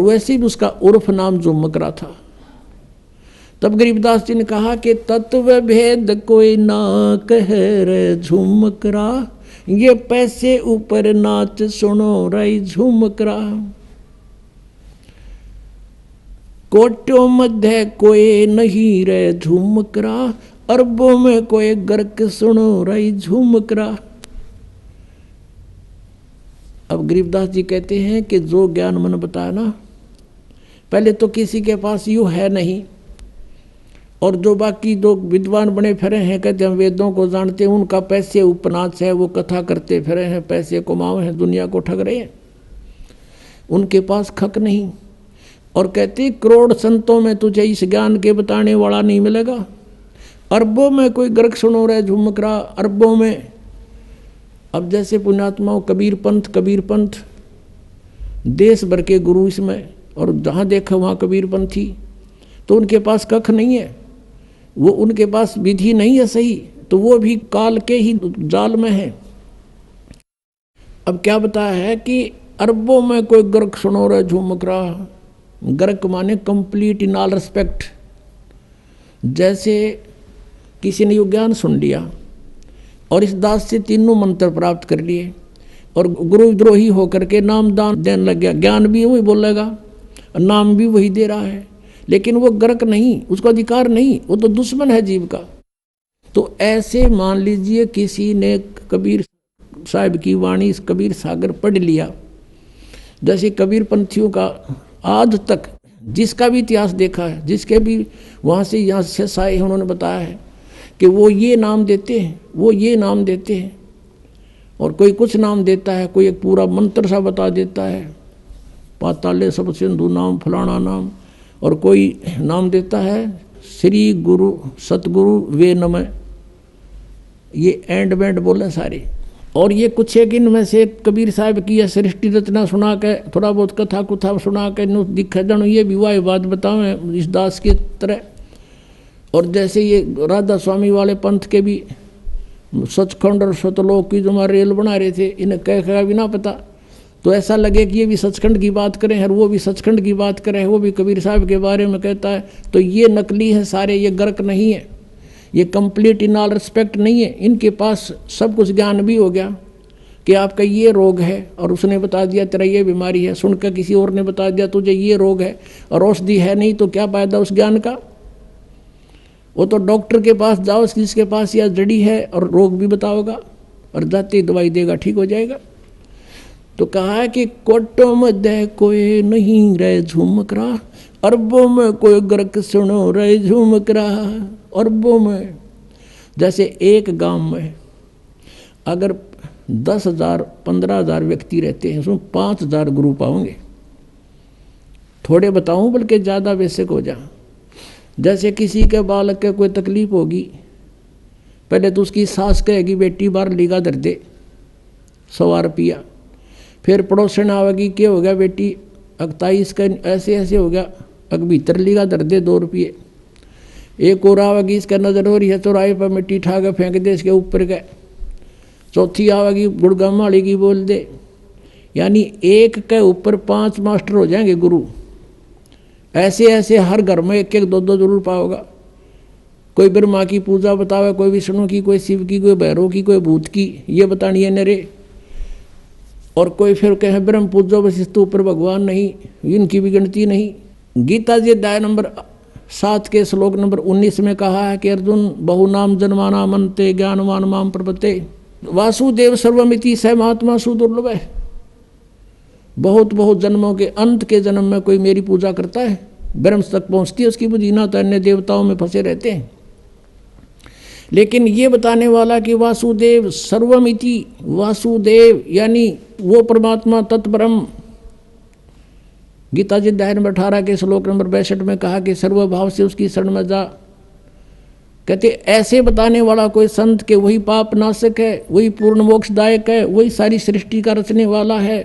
और वैसे भी उसका उर्फ नाम झुमकरा था। तब गरीबदास जी ने कहा कि तत्व भेद कोई ना कह रे झुमकरा, ये पैसे ऊपर नाच सुनो रही झुमकरा। कोटों मध्य कोई नहीं रे झुमकरा, अरबों में कोई गर्क सुनो रही झुमकरा। अब गरीबदास जी कहते हैं कि जो ज्ञान मन बताया ना, पहले तो किसी के पास यूँ है नहीं, और जो बाकी दो विद्वान बने फिरे हैं, कहते हम वेदों को जानते हैं, उनका पैसे उपनाच है, वो कथा करते फिरे हैं, पैसे कमाए हैं, दुनिया को ठग रहे हैं, उनके पास खक नहीं। और कहते करोड़ संतों में तुझे इस ज्ञान के बताने वाला नहीं मिलेगा, अरबों में कोई गर्क सुनो रहे झुमकरा, अरबों में। अब जैसे पुण्यात्माओं कबीर पंथ देश भर के गुरु इसमें, और जहाँ देखा वहाँ कबीर पंथी, तो उनके पास कख नहीं है, वो उनके पास विधि नहीं है सही, तो वो भी काल के ही जाल में है। अब क्या बताया है कि अरबों में कोई गर्क सुनो रहे झुमकरा, गर्क माने कंप्लीट इन ऑल रिस्पेक्ट। जैसे किसी ने यो ज्ञान सुन लिया और इस दास से तीनों मंत्र प्राप्त कर लिए, और गुरुद्रोही होकर के नाम दान देने लग गया, ज्ञान भी वही बोलेगा, नाम भी वही दे रहा है, लेकिन वो गर्क नहीं, उसको अधिकार नहीं, वो तो दुश्मन है जीव का। तो ऐसे मान लीजिए किसी ने कबीर साहब की वाणी, इस कबीर सागर पढ़ लिया, जैसे कबीर पंथियों का आज तक जिसका भी इतिहास देखा है, जिसके भी वहाँ से यहाँ से आए हैं, उन्होंने बताया है कि वो ये नाम देते हैं, वो ये नाम देते हैं, और कोई कुछ नाम देता है, कोई एक पूरा मंत्र सा बता देता है, पाताले सब सिंधु नाम फलाना नाम, और कोई नाम देता है श्री गुरु सतगुरु वे नमः, ये एंड बैंड बोले सारे। और ये कुछ एक इनमें से कबीर साहब की यह सृष्टि रचना सुना के, थोड़ा बहुत कथा कुथा सुना के दिखा जानो, ये विवाह बात बताओ इस दास की तरह। और जैसे ये राधा स्वामी वाले पंथ के भी सचखंड और सतलोक की जो हमारे रेल बना रहे थे, इन्हें कह भी ना पता, तो ऐसा लगे कि ये भी सचखंड की बात करें और वो भी सचखंड की बात करें, वो भी कबीर साहब के बारे में कहता है। तो ये नकली है सारे, ये गर्क नहीं है, ये कंप्लीट इन ऑल रिस्पेक्ट नहीं है। इनके पास सब कुछ ज्ञान भी हो गया कि आपका ये रोग है, और उसने बता दिया तेरा ये बीमारी है, सुनकर किसी और ने बता दिया तुझे ये रोग है, और औषधि है नहीं, तो क्या फायदा उस ज्ञान का। वो तो डॉक्टर के पास जाओ जिसके पास यह जड़ी है, और रोग भी बताओगा, और जाते ही दवाई देगा, ठीक हो जाएगा। तो कहा है कि कोटों मध्य कोई नहीं रहे झुमकरा, अरबों में कोई गर्क सुनो रहे झुमकरा। अरबों में, जैसे एक गांव में अगर 10,000 15,000 व्यक्ति रहते हैं, उसमें 5,000 गुरु पाओगे। थोड़े बताऊं बल्कि ज़्यादा बेसिक हो जा। जैसे किसी के बालक के कोई तकलीफ होगी, पहले तो उसकी सास कहेगी बेटी बार लीगा दर दे 100 रुपया, फिर पड़ोसन आवेगी क्या हो गया बेटी 28 का ऐसे ऐसे हो गया, अग भीतर लीगा दर दे 2 रुपये। एक और आवेगी इसका नजर हो रही है चौराहे पर मिट्टी ठा के फेंक दे इसके ऊपर का। चौथी आवेगी गुड़गाम वाली की बोल दे। यानी एक के ऊपर 5 मास्टर हो जाएंगे गुरु। ऐसे ऐसे हर घर में 1-1 2-2 जरूर पाओगा। कोई ब्रह्मा की पूजा बतावे, कोई विष्णु की, कोई शिव की, कोई भैरव की, कोई भूत की, ये बतानी है नरे। और कोई फिर कहे ब्रह्म पूजो वशिष्ठु ऊपर भगवान नहीं, इनकी भी गिनती नहीं। गीता जी अध्याय नंबर 7 के श्लोक नंबर 19 में कहा है कि अर्जुन बहुनाम जन्माना मनते ज्ञानवान माम प्रपते वासुदेव सर्वमिति स महात्मा सुदुर्लभ है। बहुत बहुत जन्मों के अंत के जन्म में कोई मेरी पूजा करता है, ब्रह्म तक पहुँचती है उसकी बुद्धि, ना तो अन्य देवताओं में फंसे रहते हैं। लेकिन ये बताने वाला कि वासुदेव सर्वमिति, वासुदेव यानी वो परमात्मा तत्ब्रह्म। गीता जी अध्याय नंबर 18 के श्लोक नंबर 62 में कहा कि सर्वभाव से उसकी शरण में जा। कहते ऐसे बताने वाला कोई संत के वही पाप नाशक है, वही पूर्ण मोक्षदायक है, वही सारी सृष्टि का रचने वाला है।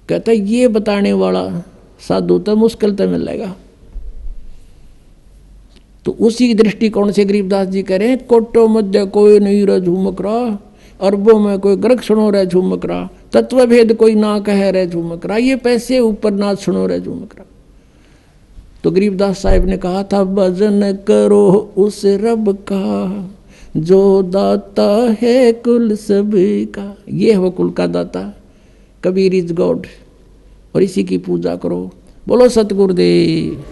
कहता ये बताने वाला साधु तो मुश्किल तो मिलेगा। तो उसी दृष्टिकोण से गरीबदास जी कह रहे हैं कोटो मध्य कोई नहीं रह झुमकरा, अरबों में कोई गर्क सुनो रह झुमकरा। तत्व भेद कोई ना कहे रे झुमकरा, ये पैसे ऊपर ना सुनो रे झुमकरा। तो गरीबदास साहिब ने कहा था, भजन करो उस रब का जो दाता है कुल सभी का। ये है वो कुल का दाता, कबीर इज गॉड, और इसी की पूजा करो। बोलो सतगुरुदेव।